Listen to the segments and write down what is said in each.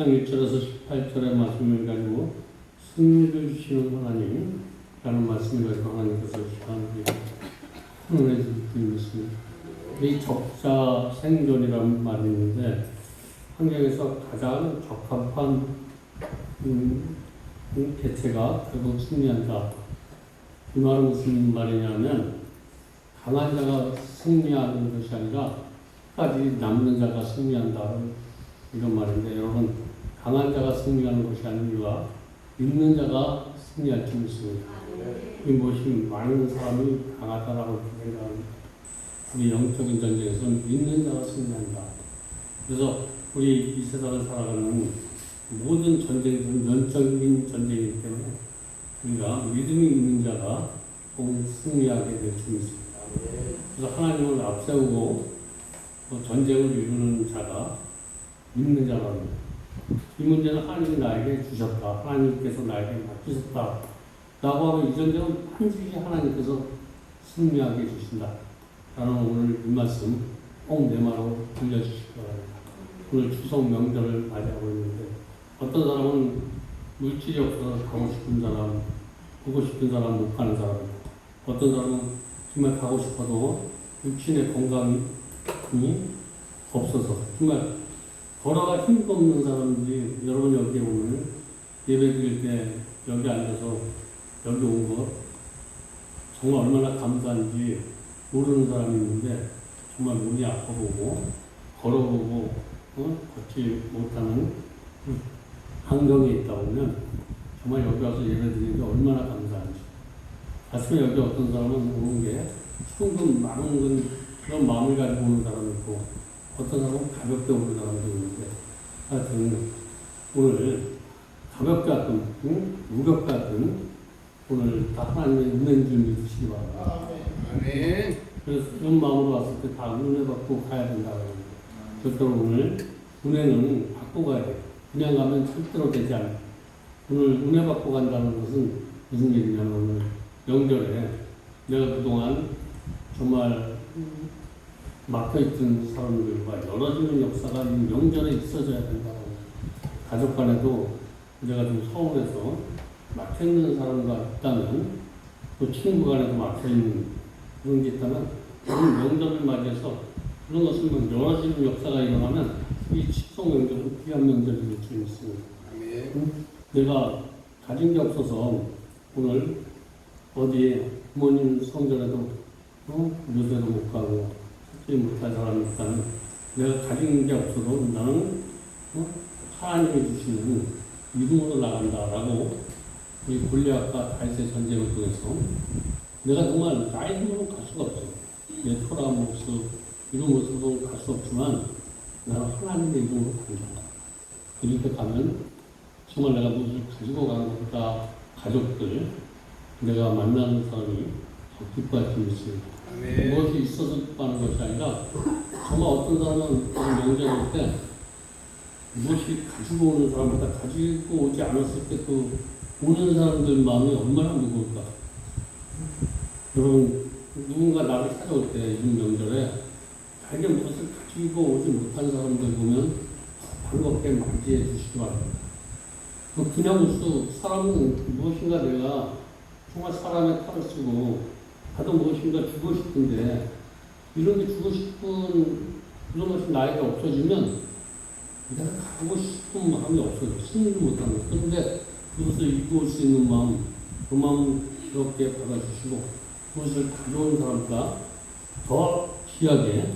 6장 1절에서 18절의 말씀을 가지고 승리를 주시는 하나님이라는 말씀을 가지고 하나님께서 시간을 훈련해 주시고 있습니다. 이 적자 생존이라는 말이 있는데 환경에서 가장 적합한 개체가 결국 승리한다. 이 말은 무슨 말이냐면 강한 자가 승리하는 것이 아니라 끝까지 남는 자가 승리한다. 이런 말인데 여러분 강한 자가 승리하는 것이 아니라 믿는 자가 승리할 줄 믿습니다. 이 무엇이 많은 사람이 강하다라고 생각합니다. 우리 영적인 전쟁에서는 믿는 자가 승리한다. 그래서 우리 이 세상을 살아가는 모든 전쟁들은 영적인 전쟁이기 때문에 우리가 믿음이 있는 자가 꼭 승리하게 될 줄 믿습니다. 그래서 하나님을 앞세우고 전쟁을 이루는 자가 믿는 자랍니다. 이 문제는 하나님이 나에게 주셨다. 하나님께서 나에게 맡기셨다. 라고 하면 이 전쟁은 반드시 하나님께서 승리하게 해주신다. 라는 오늘 이 말씀 꼭 내 말로 들려주시기 바랍니다. 오늘 추석 명절을 맞이하고 있는데 어떤 사람은 물질이 없어서 가고 싶은 사람, 보고 싶은 사람 못 가는 사람, 어떤 사람은 정말 가고 싶어도 육신의 건강이 없어서 정말 걸어갈 힘도 없는 사람들이 여러분 여기에 오면 예배 드릴 때 여기 앉아서 여기 온 거 정말 얼마나 감사한지 모르는 사람이 있는데 정말 몸이 아파보고 걸어보고 걷지 못하는 환경에 있다 보면 정말 여기 와서 예배 드리는 게 얼마나 감사한지 가슴에 여기 어떤 사람은 오는 게 충분 많은 그런 마음을 가지고 오는 사람이 있고 어떤 사람은 가볍게 오는 사람도 있는데 하여튼 오늘 가볍게 왔든 무겁게 왔든 오늘 다 하나님의 은혜인 줄 믿으시기 바랍니다. 아멘. 그래서 이런 마음으로 왔을 때 다 은혜 받고 가야 된다고 합니다. 절대로 오늘 은혜는 받고 가야 돼요. 그냥 가면 절대로 되지 않아요. 오늘 은혜 받고 간다는 것은 무슨 얘기냐면 오늘 명절에 내가 그동안 정말 막혀있던 사람들과 열어지는 역사가 이 명절에 있어져야 된다고 합니다. 가족 간에도 내가 좀 서울에서 막혀있는 사람과 있다면 또 친구 간에도 막혀있는 그런 게 있다면 오늘 명절을 맞이해서 그런 것을 열어지는 역사가 일어나면 이 칙성 명절은 귀한 명절이 될 수 있습니다. 내가 가진 게 없어서 오늘 어디 부모님 성전에도 묘대도 못 가고 찾지 못할 사람이 있다면 내가 가진 게 없어도 나는 하나님이 주시는 믿음으로 나간다라고 우리 골리앗과 다윗의 전쟁을 통해서 내가 정말 나의 힘으로 갈 수가 없어. 내 토라 모습 이런 모습으로 갈 수 없지만 나는 하나님의 이름으로 간다. 이렇게 가면 정말 내가 무엇을 가지고 가는 것보다 가족들 내가 만나는 사람이 더 기뻐할 수 있습니다. 무엇이 있어서 기뻐하는 것이 아니라 정말 어떤 사람은 명절 올 때 무엇이 가지고 오는 사람보다 가지고 오지 않았을 때 그 오는 사람들 마음이 얼마나 무거울까. 여러분 누군가 나를 찾아올 때 이런 명절에 자기가 무엇을 가지고 오지 못한 사람들 보면 반갑게 맞이해 주시기 바랍니다. 그냥 사람은 무엇인가 내가 정말 사람의 탈을 쓰고 가도 무엇인가 주고 싶은데 이런 게 주고 싶은 그런 것이 나에게 없어지면 내가 가고 싶은 마음이 없어져. 승리를 못하는 것. 그런데 그것을 이루어올 수 있는 마음, 그 마음 그렇게 받아주시고 그것을 가져온 사람보다 더 귀하게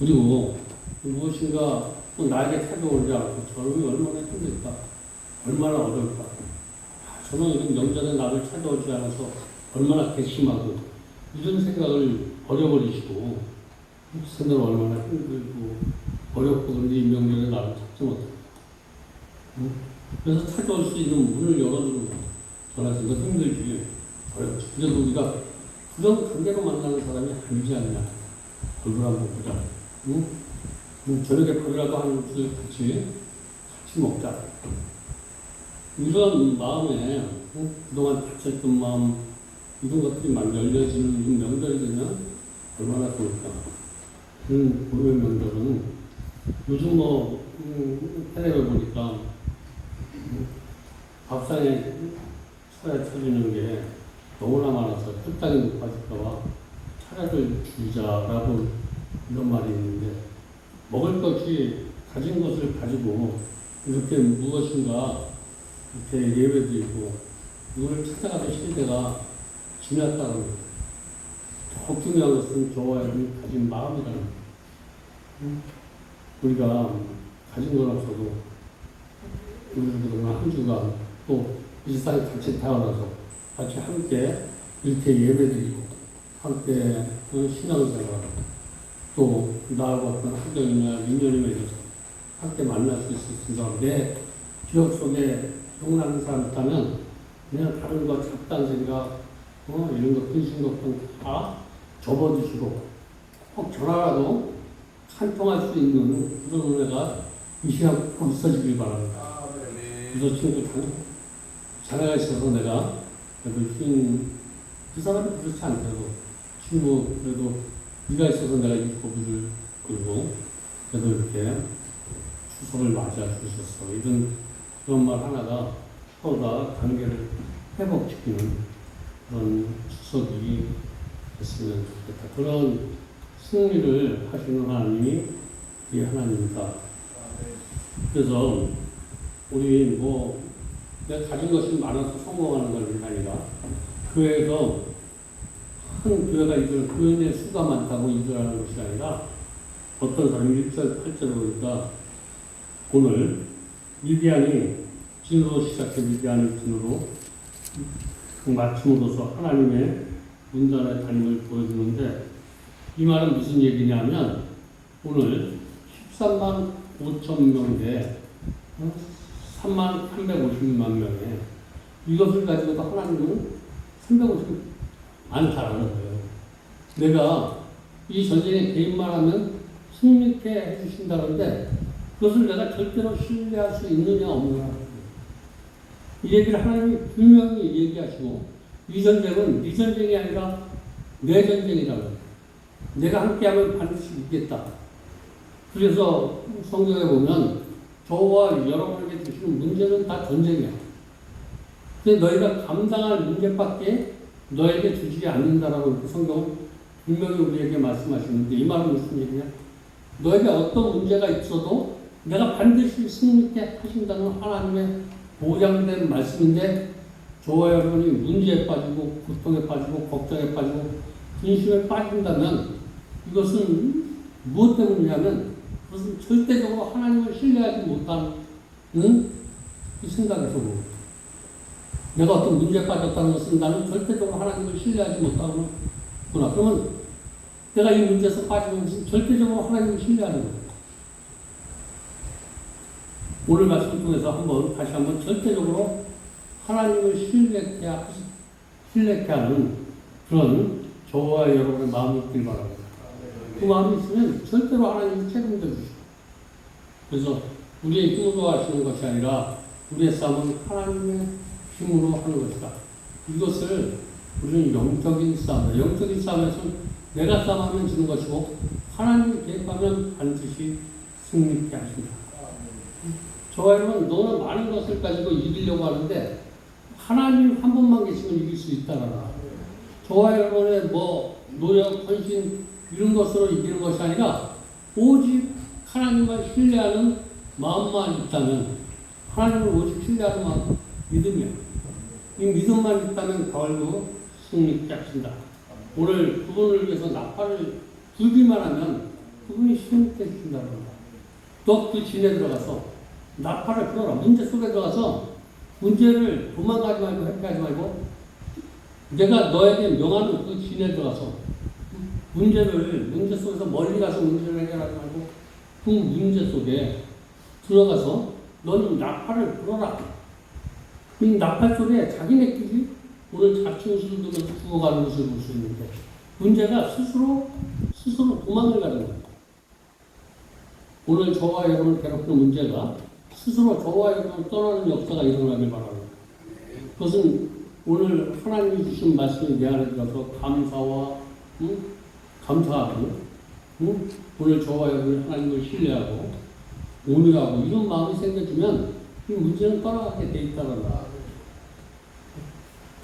그리고 무엇인가 또 나에게 찾아오지 않고 저놈이 얼마나 힘들까, 얼마나 어려울까. 저는 이런 명절에 나를 찾아오지 않아서 얼마나 괘씸하고 이런 생각을 버려버리시고 생각을 얼마나 힘들고 어렵고 그런데 이 명절에 나를 찾지 못해. 그래서 찾아올 수 있는 문을 열어주는 거야. 전화 생각 힘들지, 어렵지. 그래도 우리가 그런 관계로 만나는 사람이 아니지 않냐. 얼굴 한번 보자. 저녁에 밥이라도 하는 것을 같이 먹자. 이런 마음에 그동안 닫혀있던 마음 이런 것들이 막 열려지는 명절이 되면 얼마나 좋을까. 보름의 명절은 요즘 텔레비에 보니까 밥상에 차례 차리는 게 너무나 많아서 혈당이 높아질까봐 차례를 줄자라고 이런 말이 있는데, 먹을 것이 가진 것을 가지고 이렇게 무엇인가 이렇게 예외도 있고 이걸 찾아가는 시대가 지났다는 거예요. 더 중요한 것은 저와 여러분이 가진 마음이라는 거예요. 우리가 가진 건 없어도 우리는 그동안 한 주간 또 이 세상에 같이 태어나서 같이 함께 이렇게 예배드리고 함께 신앙생활 또 나하고 어떤 환경이나 인연이 맺어서 함께 만날 수 있었습니다. 내 기억 속에 기억나는 사람 있다면 그냥 다른 거 잡다한 생각 이런 거 근심 걱정 다 접어주시고 꼭 전화라도 한 통할 수 있는 그런 은혜가 이 시간 꼭 있어지길 바랍니다. 그래서 친구 자네가 있어서 내가 그래도 그 사람이 그렇지 않더라도 친구 그래도 네가 있어서 내가 이 고비를 끌고 그래도 이렇게 추석을 맞이할 수 있었어. 이런 그런 말 하나가 서로 다 관계를 회복시키는 그런 추석이 됐으면 좋겠다. 그런 승리를 하시는 하나님이 이 하나님이다. 그래서 우리 내가 가진 것이 많아서 성공하는 것이 아니라 교회에서 한 교회가 이들 교회 내 수가 많다고 이들하는 것이 아니라 어떤 사람이 1절 8절을 보니까 오늘 미디안이 진으로 시작해 미디안이 진으로 마침으로써 하나님의 문단의 다짐을 보여주는데 이 말은 무슨 얘기냐면 오늘 13만 5천 명대 3만 350만 명에 이것을 가지고도 하나님은 350 많다라는 거예요. 내가 이 전쟁에 개입만 하면 승리케 해주신다는데 그것을 내가 절대로 신뢰할 수 있느냐 없느냐 이 얘기를 하나님이 분명히 얘기하시고 이 전쟁은 네 전쟁이 아니라 내 전쟁이라고 내가 함께하면 반드시 이기겠다. 그래서 성경에 보면 저와 여러분에게 주시는 문제는 다 전쟁이야. 근데 너희가 감당할 문제밖에 너에게 주지 않는다라고 이렇게 성경은 분명히 우리에게 말씀하시는데 이 말은 무슨 얘기냐? 너에게 어떤 문제가 있어도 내가 반드시 승리케 하신다는 하나님의 보장된 말씀인데 저와 여러분이 문제에 빠지고 고통에 빠지고 걱정에 빠지고 근심에 빠진다면 이것은 무엇 때문이냐면 그것은 절대적으로 하나님을 신뢰하지 못하는 이 생각에서 봅니다. 내가 어떤 문제에 빠졌다는 것은 나는 절대적으로 하나님을 신뢰하지 못하구나. 그러면 내가 이 문제에서 빠지는 것은 절대적으로 하나님을 신뢰하는 거예요. 오늘 말씀 통해서 다시 한번 절대적으로 하나님을 신뢰케 하는 그런 저와 여러분의 마음이 있길 바랍니다. 그 마음이 있으면 절대로 하나님이 책임져 주시고 그래서 우리의 힘으로 하시는 것이 아니라 우리의 싸움은 하나님의 힘으로 하는 것이다. 이것을 우리는 영적인 싸움이다. 영적인 싸움에서는 내가 싸움하면 지는 것이고 하나님이 개입하면 반드시 승리케 하신다. 저와 여러분 너는 많은 것을 가지고 이기려고 하는데 하나님 한 분만 계시면 이길 수 있다라. 저와 여러분의 노력, 헌신 이런 것으로 이기는 것이 아니라 오직 하나님을 신뢰하는 마음만 있다면 하나님을 오직 신뢰하는 마음, 믿음이야. 이 믿음만 있다면 결국 승리케 하신다. 오늘 그분을 위해서 나팔을 불기만 하면 그분이 승리케 해주신다는 거야. 또 그 진에 들어가서 나팔을 불어라. 문제 속에 들어가서 문제를 도망가지 말고 회피하지 말고 내가 너에게 명하는 그 진에 들어가서 문제 속에서 멀리 가서 문제를 해결하지 말고 그 문제 속에 들어가서 너는 나팔을 불어라. 이 나팔 소리에 자기네끼리 오늘 자충수를 두면서 죽어가는 것을 볼 수 있는데 문제가 스스로 도망을 가는 거예요. 오늘 저와 여러분을 괴롭히는 문제가 스스로 저와 여러분을 떠나는 역사가 일어나길 바랍니다. 그것은 오늘 하나님이 주신 말씀이 내 안에 들어서 감사하고 오늘 저와 여러분이 하나님을 신뢰하고 온유하고 이런 마음이 생겨지면 이 문제는 떠나가게 돼 있다는 거야.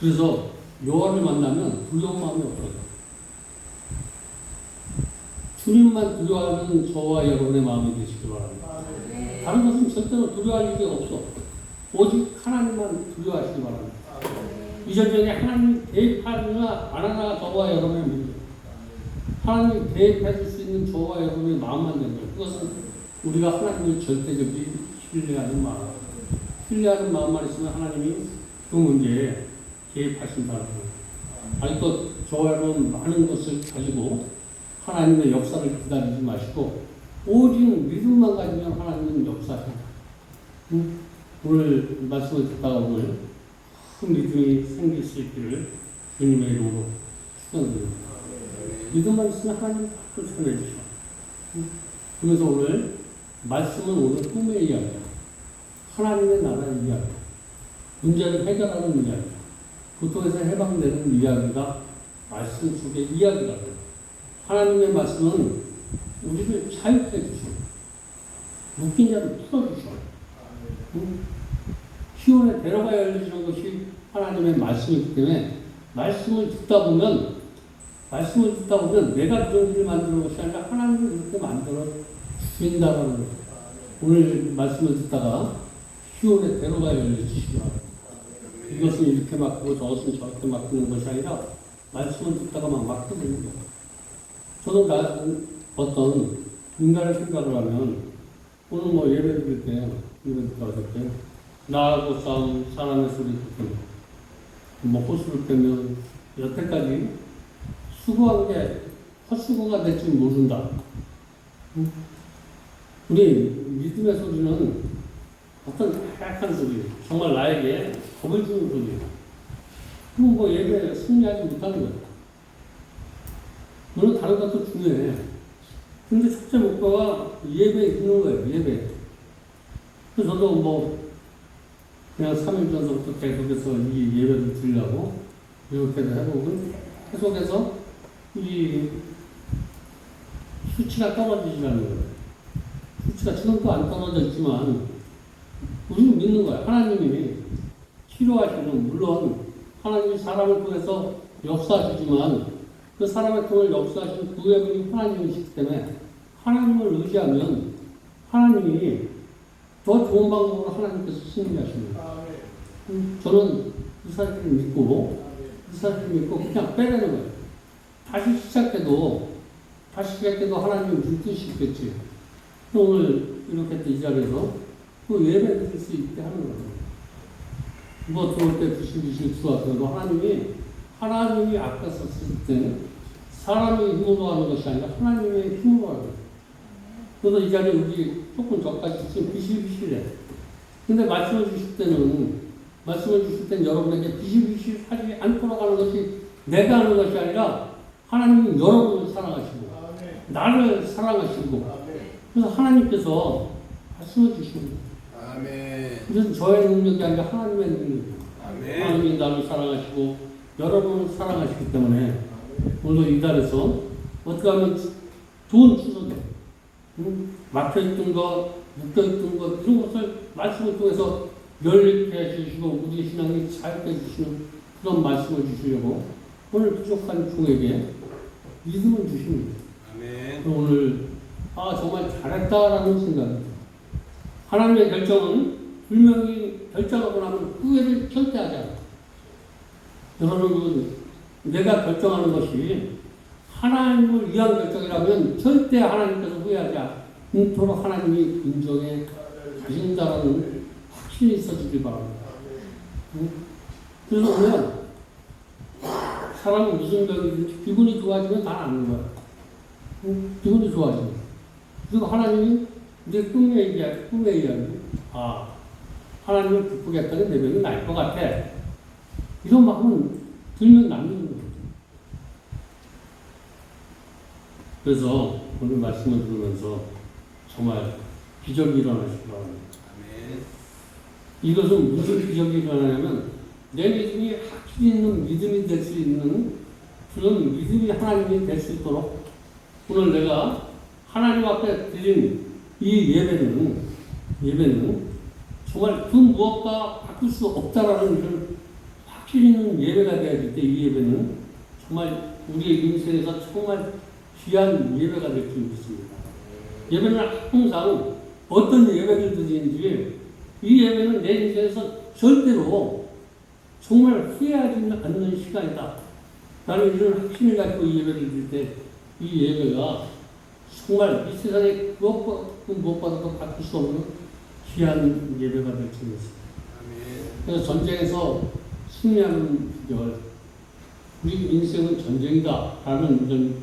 그래서 여호와를 만나면 두려운 마음이 없어요. 주님만 두려워하는 저와 여러분의 마음이 되시기 바랍니다. 다른 것은 절대로 두려워할 일이 없어. 오직 하나님만 두려워하시기 바랍니다. 이전전에 하나님 대입하느냐 안 하나 저와 여러분의 문제. 하나님 대입해 줄 수 있는 저와 여러분의 마음만 되는 거예요. 그것은 우리가 하나님을 절대적으로 신뢰하는 마음. 신뢰하는 마음만 있으면 하나님이 그 문제에 개입하신다는 거예요. 아직도 저와 여러분 많은 것을 가지고 하나님의 역사를 기다리지 마시고 오직 믿음만 가지면 하나님은 역사하신다. 오늘 말씀을 듣다가 오늘 큰 믿음이 생길 수 있기를 주님의 이름으로 축원드립니다. 믿음만 있으면 하나님 다 쫓아내 주셔. 그래서 오늘 말씀은 오늘 꿈의 이야기야. 하나님의 나라의 이야기. 문제를 해결하는 이야기. 고통에서 해방되는 이야기가 말씀 속의 이야기가 돼요. 하나님의 말씀은 우리를 자유케 해주셔. 묶인 자를 풀어주셔. 시온에 데려가야 열리는 것이 하나님의 말씀이기 때문에 말씀을 듣다 보면 내가 그런 일을 만드는 것이 아니라 하나님이 그렇게 만들어 주신다는 거예요. 오늘 말씀을 듣다가 시온에 데려가야 열리시기 바랍니다. 이것은 이렇게 맡고 저것은 저렇게 맡기는 것이 아니라 말씀을 듣다가 막 맡게 되는 거예요. 저는 어떤 인간의 생각을 하면 오늘 뭐 예배 드릴 때 나하고 싸움 사람의 소리 듣고 먹고 술을 빼면 여태까지 수고한 게 헛수고가 될지 모른다. 우리 믿음의 소리는 어떤 약한 소리, 정말 나에게 겁을 주는 소리예요. 그럼 뭐 예배에 승리하지 못하는 거예요. 물론 다른 것도 중요해. 근데 첫째 목표가 예배에 있는 거예요, 예배. 그래서 저도 뭐 그냥 3일 전부터 계속해서 이 예배를 드리려고 이렇게도 해보고 계속해서 이 수치가 떨어지지라는 거예요. 수치가 지금도 안 떨어져 있지만 우리는 믿는 거야. 하나님이 치료하시는, 물론 하나님이 사람을 통해서 역사하시지만 그 사람을 통해 역사하시는 그의 분이 하나님이시기 때문에 하나님을 의지하면 하나님이 더 좋은 방법으로 하나님께서 승리하십니다. 저는 이 사실을 믿고 그냥 빼내는 거예요. 다시 시작해도 하나님이 무슨 뜻이 있겠지. 오늘 이렇게 이 자리에서 그 예배 드릴 수 있게 하는 거예요. 뭐 들어올 때 부실 들어왔어도 하나님이 앞에 섰을 때 사람이 힘으로 하는 것이 아니라 하나님의 힘으로 하는 거예요. 그래서 이 자리에 우리 조금 전까지 지금 비실비실해. 근데 말씀을 주실 때는 여러분에게 비실비실하지 않도록 하는 것이 내가 하는 것이 아니라 하나님은 여러분을 사랑하시고 나를 사랑하시고 그래서 하나님께서 말씀을 주십니다. 그래서 저의 능력이 아니라 하나님의 능력이에요. 하나님이 나를 사랑하시고 여러분을 사랑하시기 때문에 오늘 이 달에서 어떻게 하면 좋은 추석에 막혀있던 것, 묶여있던 것 이런 것을 말씀을 통해서 열리게 해주시고 우리 신앙이 자유케 해주시는 그런 말씀을 주시려고 오늘 부족한 종에게 믿음을 주십니다. 오늘 정말 잘했다라는 생각입니다. 하나님의 결정은 분명히 결정하고 나면 후회를 절대 하지 않아요. 여러분, 내가 결정하는 것이 하나님을 위한 결정이라면 절대 하나님께서 후회하지 않도록 하나님이 인정해 가신다라는 확신이 있어지길 바랍니다. 그래서 오늘 사람은 무슨 병이든지 기분이 좋아지면 다 낫는 거야. 기분이 좋아지면. 그리고 하나님이 내 꿈의 이야기. 하나님을 기쁘겠다니 내 병이 나을 것 같아. 이런 마음은 들면 낫는 거예요. 그래서 오늘 말씀을 들으면서 정말 기적이 일어나시기 바랍니다. 이것은 무슨 기적이 일어나냐면 내 믿음이 확실히 있는 믿음이 될 수 있는 그런 믿음이 하나님이 될 수 있도록 오늘 내가 하나님 앞에 드린 이 예배는 정말 그 무엇과 바꿀 수 없다라는 것을 찔리는 예배가 돼야 될 때 이 예배는 정말 우리의 인생에서 정말 귀한 예배가 될 줄 믿습니다. 예배는 항상 어떤 예배를 드리는지 이 예배는 내 인생에서 절대로 정말 후회하지 않는 시간이다. 나는 이런 확신을 가지고 이 예배를 드릴 때 이 예배가 정말 이 세상에 무엇보다도 바꿀 수 없는 귀한 예배가 될 줄 믿습니다. 그래서 전쟁에서 승리하는 비결, 우리 인생은 전쟁이다 라는 이런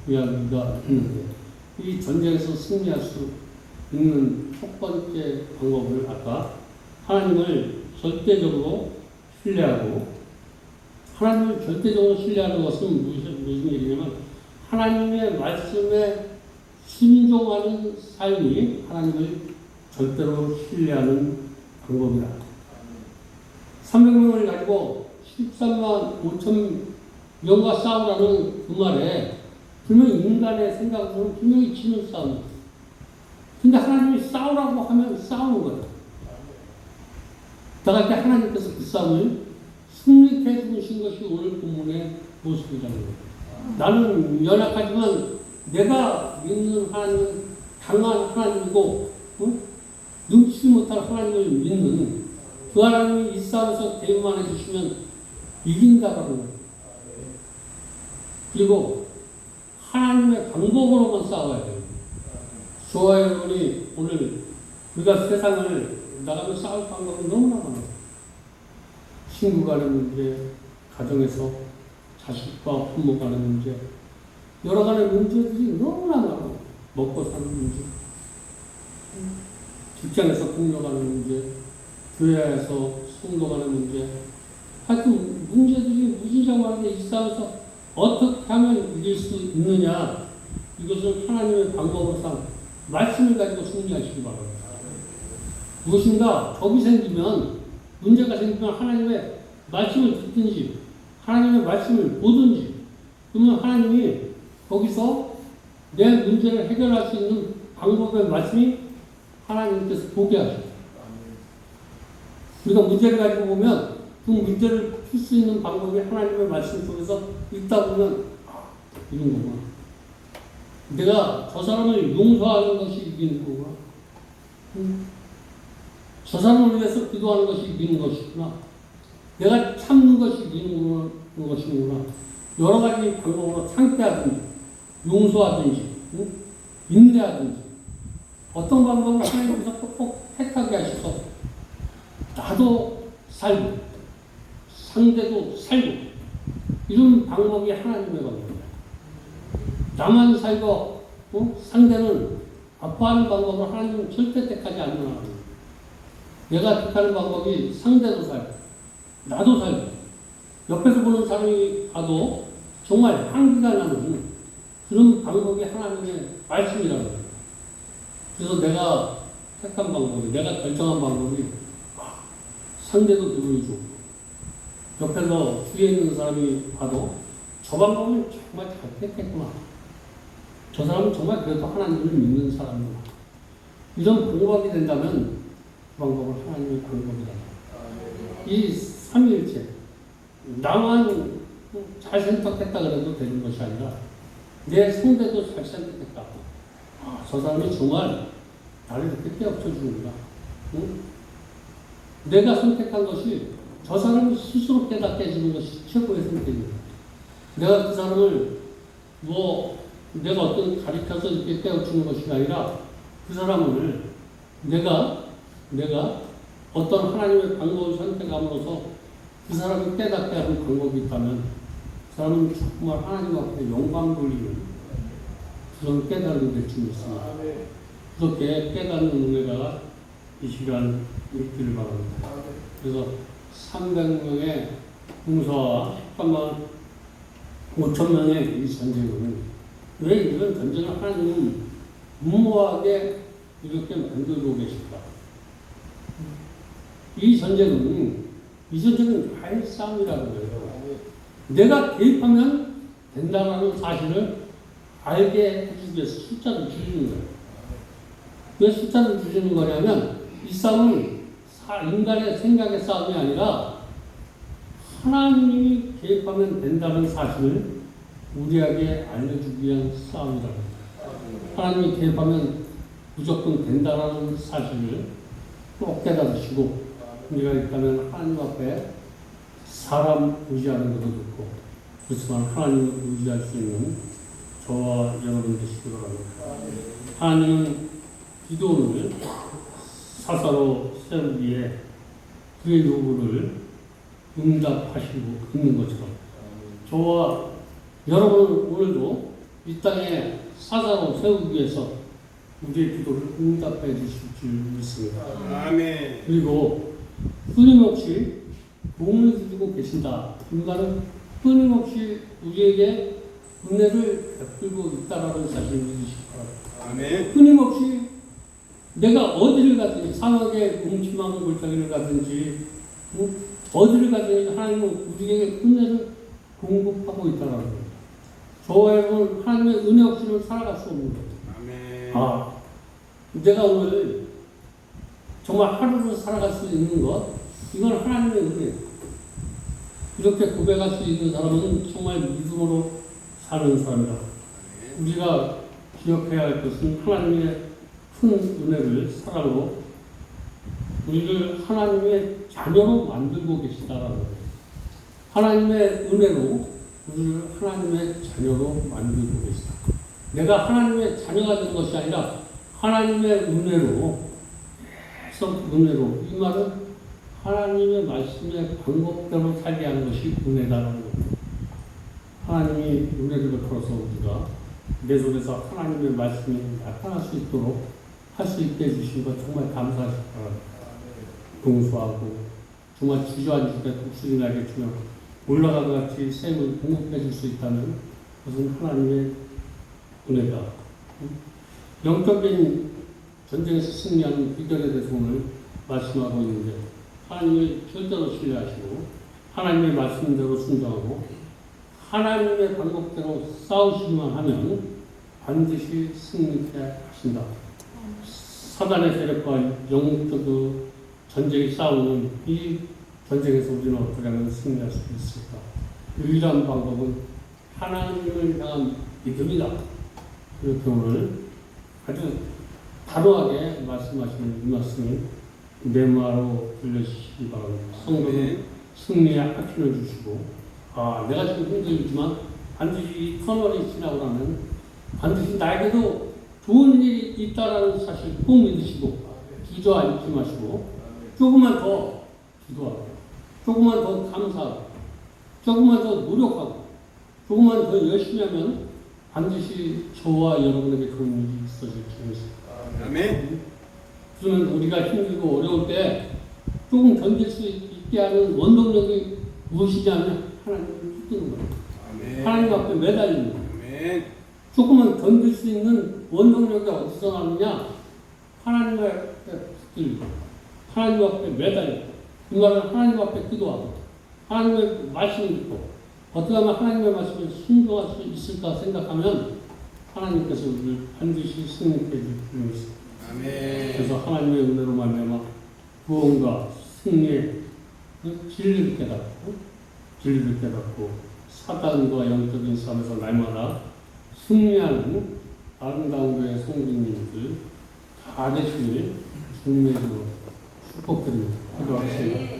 이야기가 있는데 이 전쟁에서 승리할 수 있는 첫 번째 방법을 아까 하나님을 절대적으로 신뢰하고, 하나님을 절대적으로 신뢰하는 것은 무슨 얘기냐면 하나님의 말씀에 순종하는 삶이 하나님을 절대로 신뢰하는 방법이다. 300명을 가지고 13만 5천 명과 싸우라는 그 말에 분명히 인간의 생각으로는 분명히 지는 싸움이다. 근데 하나님이 싸우라고 하면 싸우는 거예요. 나갈 때 하나님께서 그 싸움을 승리케 해주신 것이 오늘 본문의 모습이라는 거예요. 나는 연약하지만 내가 믿는 하나님은 강한 하나님이고, 능치 못할 하나님을 믿는 그 하나님이 이 싸움에서 대우만 해주시면 이긴다라는 거예요. 그리고 하나님의 방법으로만 싸워야 돼요. 저와 여러분이 오늘 우리가 세상을 나가면 싸울 방법이 너무나 많아요. 친구 간의 문제, 가정에서 자식과 부모 간의 문제, 여러 가지 문제들이 너무나 많아요. 먹고 사는 문제, 직장에서 동료 간의 문제, 교회에서 성도 간의 문제, 하여튼 문제들이 무지장한데 이 싸움에서 어떻게 하면 이길 수 있느냐, 이것은 하나님의 방법으로 말씀을 가지고 승리하시기 바랍니다. 무엇인가 적이 생기면, 문제가 생기면 하나님의 말씀을 듣든지 하나님의 말씀을 보든지, 그러면 하나님이 거기서 내 문제를 해결할 수 있는 방법의 말씀이 하나님께서 보게 하셔요. 우리가 문제를 가지고 보면 그 문제를 풀 수 있는 방법이 하나님의 말씀 속에서 있다 보면 이런 거구나. 내가 저 사람을 용서하는 것이 이기는 거구나. 저 사람을 위해서 기도하는 것이 이기는 것이구나. 내가 참는 것이 이기는 것이구나. 여러 가지 방법으로 참게하든지, 용서하든지, 인내하든지, 어떤 방법을 하나님께서 꼭 택하게 하셔서 나도 살고, 상대도 살고, 이런 방법이 하나님의 방법이야. 나만 살고, 상대는 아파하는 방법을 하나님은 절대 택하지 않는 거야. 내가 택하는 방법이 상대도 살고, 나도 살고, 옆에서 보는 사람이 봐도 정말 향기가 나는 그런 방법이 하나님의 말씀이라는 거예요. 그래서 내가 택한 방법이, 내가 결정한 방법이 상대도 기분이 좋고, 옆에서 주위에 있는 사람이 봐도 저 방법은 정말 잘 택했구나. 저 사람은 정말 그래도 하나님을 믿는 사람이구나. 이런 방법이 된다면 그 방법은 하나님의 방법이다. 이 삼위일체, 나만 잘 선택했다 그래도 되는 것이 아니라 내 상대도 잘 선택했다. 저 사람이 정말 나를 이렇게 깨우쳐 주는구나. 내가 선택한 것이 저 사람이 스스로 깨닫게 해주는 것이 최고의 선택입니다. 내가 그 사람을 내가 어떤 가르쳐서 이렇게 깨우치는 것이 아니라 그 사람을 내가 어떤 하나님의 방법을 선택함으로써 그 사람이 깨닫게 하는 방법이 있다면 그 사람은 정말 하나님 앞에 영광 돌리는 그런 깨달음이 될 줄 믿습니다. 그렇게 깨닫는 은혜가 이 시간 있기를 바랍니다. 그래서 300명의 군사와 13만 5천 명의 이 전쟁은, 왜 이런 전쟁을 하나님은 무모하게 이렇게 만들고 계실까? 이 전쟁은 나의 싸움이라는 거예요. 내가 개입하면 된다는 사실을 알게 해주기 위해서 숫자를 줄이는 거예요. 왜 숫자를 줄이는 거냐면 이 싸움은 인간의 생각의 싸움이 아니라 하나님이 개입하면 된다는 사실을 우리에게 알려주기 위한 싸움이라고 합니다. 하나님이 개입하면 무조건 된다는 사실을 꼭 깨달으시고, 우리가 일단은 하나님 앞에 사람 의지하는 것도 좋고, 그렇지만 하나님을 의지할 수 있는 저와 여러분 되시기 바랍니다. 하나님은 기도를 사사로 세우기에 그의 요구를 응답하시고 있는 것처럼, 저와 여러분은 오늘도 이 땅에 사사로 세우기 위해서 우리의 기도를 응답해 주실 줄 믿습니다. 아멘. 그리고 끊임없이 도움을 주고 계신다. 인간은 끊임없이 우리에게 은혜를 베풀고 있다라는 사실을 믿으시기 바랍니다. 아멘. 끊임없이 내가 어디를 가든지, 상하게 음침한 골짜기를 가든지, 어디를 가든지 하나님은 우리에게 은혜를 공급하고 있다는 겁니다. 저와 여러분, 하나님의 은혜 없이는 살아갈 수 없는 거예요. 아멘. 내가 오늘 정말 하루를 살아갈 수 있는 것, 이건 하나님의 은혜예요. 이렇게 고백할 수 있는 사람은 정말 믿음으로 사는 사람이다. 우리가 기억해야 할 것은 하나님의 큰 은혜를 사랑으로 우리를 하나님의 자녀로 만들고 계시다라는 거예요. 하나님의 은혜로 우리를 하나님의 자녀로 만들고 계시다. 내가 하나님의 자녀가 되는 것이 아니라 하나님의 은혜로, 계속 은혜로, 이 말은 하나님의 말씀의 방법대로 살게 하는 것이 은혜다라는 겁니다. 하나님이 은혜를 베풀어서 우리가 내 속에서 하나님의 말씀이 나타날 수 있도록 할 수 있게 해주신 것 정말 감사하실 바랍니다. 동수하고 정말 주저앉을 때 독수리 날개처럼 올라가고 같이 샘을 공급해 줄 수 있다는 것은 하나님의 은혜다. 영적인 전쟁에서 승리하는 비결에 대해서 오늘 말씀하고 있는데, 하나님을 절대로 신뢰하시고 하나님의 말씀대로 순종하고 하나님의 방법대로 싸우시기만 하면 반드시 승리케 하신다. 사단의 세력과 영적 전쟁이 싸우는 이 전쟁에서 우리는 어떻게 하면 승리할 수 있을까? 유일한 방법은 하나님을 향한 믿음이다. 이렇게 오늘 아주 단호하게 말씀하시는 이 말씀을 메모하러 들려주시기 바랍니다. 성도는 승리의 확신을 주시고, 내가 지금 힘들지만 반드시 이 터널이 지나고 나면 반드시 나에게도 좋은 일이 있다라는 사실 꼭 믿으시고, 주저앉지 마시고 조금만 더 기도하고, 조금만 더 감사하고, 조금만 더 노력하고, 조금만 더 열심히 하면 반드시 저와 여러분에게 그런 일이 있어질 줄 믿습니다. 아멘. 그러면 우리가 힘들고 어려울 때 조금 견딜 수 있게 하는 원동력이 무엇이냐면 하나님을 붙드는 거예요. 아멘. 하나님 앞에 매달리는 거예요. 아멘. 조금만 견딜 수 있는 원동력이 어디서 나느냐? 하나님 앞에 붙들고, 하나님 앞에 매달리고, 이 말은 하나님 앞에 기도하고, 하나님의 말씀을 듣고, 어떻게 하면 하나님의 말씀을 순종할 수 있을까 생각하면 하나님께서 우리를 반드시 승리케 해줄 줄 믿습니다. 아멘. 그래서 하나님의 은혜로 말미암아 구원과 승리의 진리를 깨닫고 사단과 영적인 싸움에서 날마다 승리하는 아름다운 교회 성도님들 다 되시길 주님의 이름으로 축복드립니다. 기도하겠습니다.